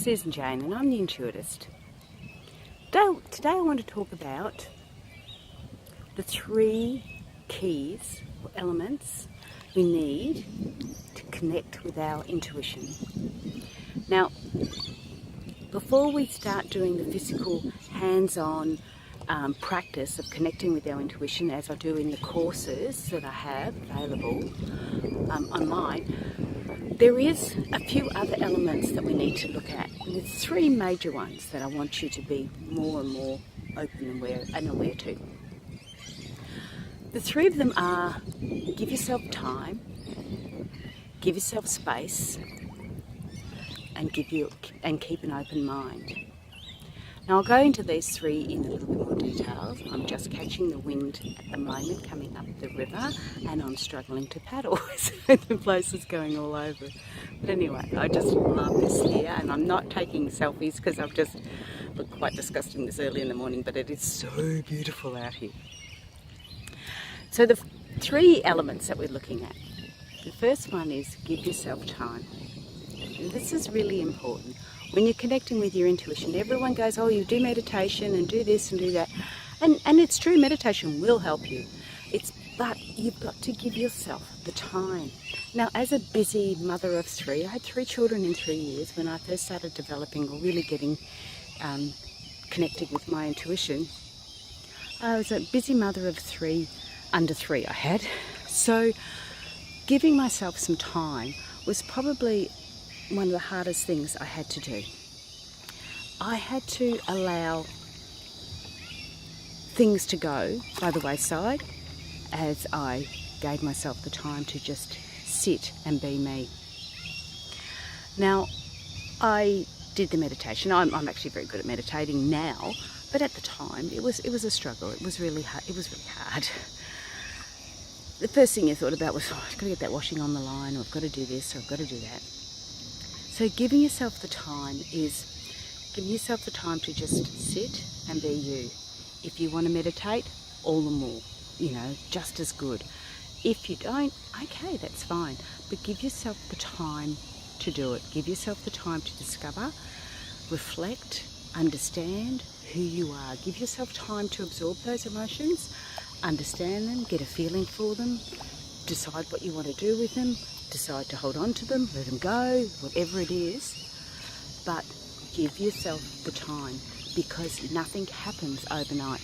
Susan Jane and I'm the Intuitist. Today I want to talk about the 3 keys or elements we need to connect with our intuition. Now, before we start doing the physical hands-on practice of connecting with our intuition, as I do in the courses that I have available online, there is a few other elements that we need to look at. And there's 3 major ones that I want you to be more and more open and aware to. The 3 of them are: give yourself time, give yourself space, and keep an open mind. Now I'll go into these 3 in a little bit more detail. I'm just catching the wind at the moment coming up the river, and I'm struggling to paddle, so the place is going all over. But anyway, I just love this here, and I'm not taking selfies because I've just looked quite disgusting this early in the morning, but it is so beautiful out here. So the 3 elements that we're looking at. The first one is give yourself time. And this is really important. When you're connecting with your intuition, everyone goes, oh, you do meditation and do this and do that. And it's true, meditation will help you. But you've got to give yourself the time. Now, as a busy mother of 3, I had 3 children in 3 years when I first started developing or really getting connected with my intuition. I was a busy mother of 3, under 3 I had. So giving myself some time was probably one of the hardest things I had to do. I had to allow things to go by the wayside as I gave myself the time to just sit and be me. Now, I did the meditation. I'm actually very good at meditating now, but at the time it was a struggle. It was really hard. The first thing you thought about was, oh, I've got to get that washing on the line, or I've got to do this, or I've got to do that. So giving yourself the time is giving yourself the time to just sit and be you. If you want to meditate, all the more, just as good. If you don't, okay, that's fine. But give yourself the time to do it. Give yourself the time to discover, reflect, understand who you are. Give yourself time to absorb those emotions, understand them, get a feeling for them, decide what you want to do with them, decide to hold on to them, let them go, whatever it is. But give yourself the time, because nothing happens overnight,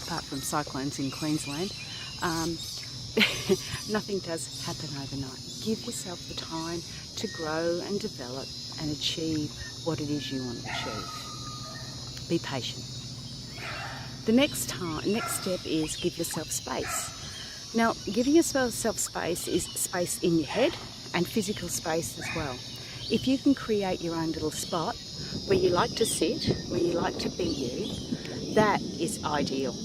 apart from cyclones in Queensland. Nothing does happen overnight. Give yourself the time to grow and develop and achieve what it is you want to achieve. Be patient. The next step is give yourself space. Now, giving yourself space is space in your head and physical space as well. If you can create your own little spot where you like to sit, where you like to be you, that is ideal.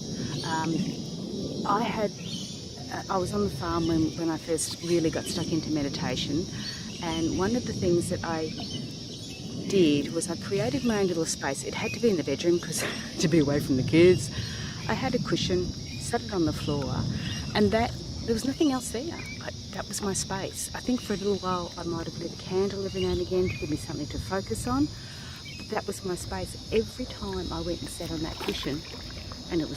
I was on the farm when I first really got stuck into meditation, and one of the things that I did was I created my own little space. It had to be in the bedroom because to be away from the kids. I had a cushion, sat it on the floor, and there was nothing else there. That was my space. I think for a little while I might have lit a candle every now and again to give me something to focus on, but that was my space. Every time I went and sat on that cushion, and it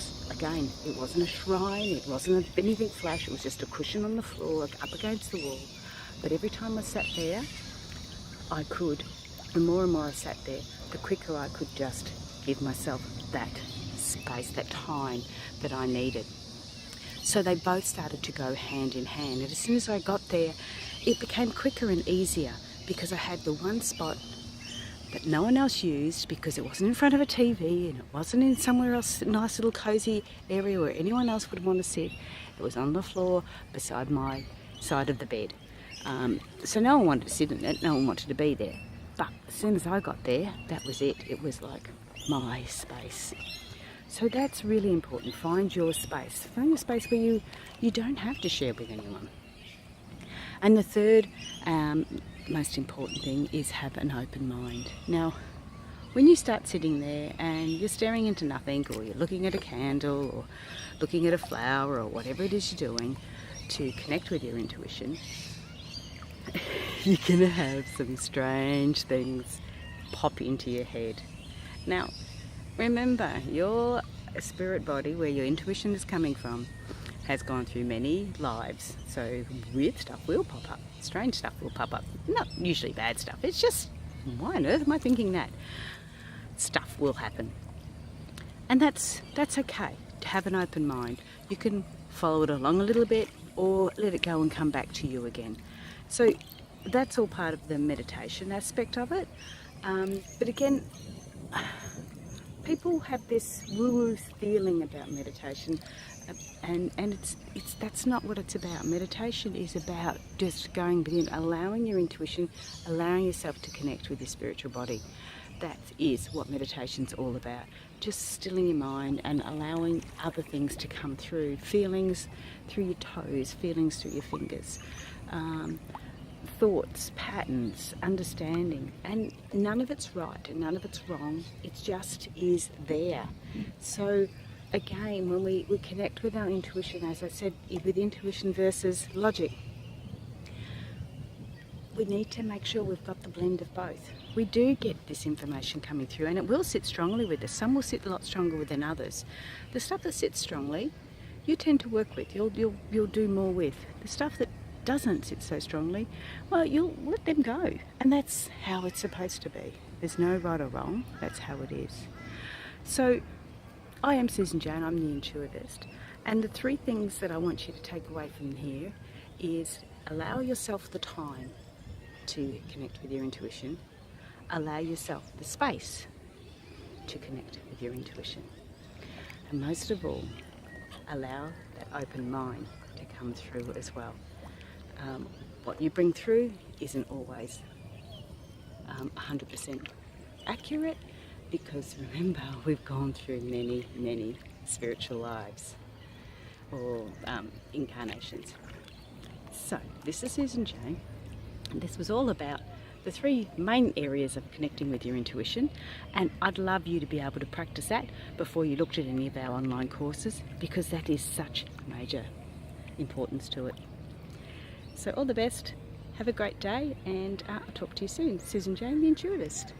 wasn't a shrine, it wasn't anything flash, it was just a cushion on the floor up against the wall. But every time I sat there, the more and more I sat there, the quicker I could just give myself that space, that time that I needed. So they both started to go hand in hand. And as soon as I got there, it became quicker and easier because I had the one spot that no one else used, because it wasn't in front of a TV and it wasn't in somewhere else, a nice little cozy area where anyone else would want to sit. It was on the floor beside my side of the bed. So no one wanted to sit in it, no one wanted to be there. But as soon as I got there, that was it. It was like my space. So that's really important. Find your space. Find a space where you don't have to share with anyone. And the third most important thing is have an open mind. Now, when you start sitting there and you're staring into nothing, or you're looking at a candle or looking at a flower or whatever it is you're doing to connect with your intuition, you're going to have some strange things pop into your head. Now, remember, your spirit body, where your intuition is coming from, has gone through many lives. So weird stuff will pop up, strange stuff will pop up. Not usually bad stuff. It's just, why on earth am I thinking that? Stuff will happen. And that's okay, to have an open mind. You can follow it along a little bit or let it go and come back to you again. So that's all part of the meditation aspect of it. But again, people have this woo-woo feeling about meditation, and that's not what it's about. Meditation is about just going within, allowing your intuition, allowing yourself to connect with your spiritual body. That is what meditation's all about. Just stilling your mind and allowing other things to come through. Feelings through your toes, feelings through your fingers, thoughts, patterns, understanding. And none of it's right and none of it's wrong. It just is there. So again, when we connect with our intuition, as I said, with intuition versus logic, we need to make sure we've got the blend of both. We do get this information coming through, and it will sit strongly with us. Some will sit a lot stronger than others. The stuff that sits strongly, you tend to work with. You'll do more with. The stuff that doesn't sit so strongly, well, you'll let them go. And that's how it's supposed to be. There's no right or wrong. That's how it is. So I am Susan Jane. I'm the Intuitist. And the three things that I want you to take away from here is allow yourself the time to connect with your intuition. Allow yourself the space to connect with your intuition. And most of all, allow that open mind to come through as well. What you bring through isn't always 100% accurate, because remember, we've gone through many, many spiritual lives or incarnations. So this is Susan Jane, and this was all about the three main areas of connecting with your intuition, and I'd love you to be able to practice that before you looked at any of our online courses, because that is such major importance to it. So all the best, have a great day, and I'll talk to you soon. Susan Jane, the Intuitist.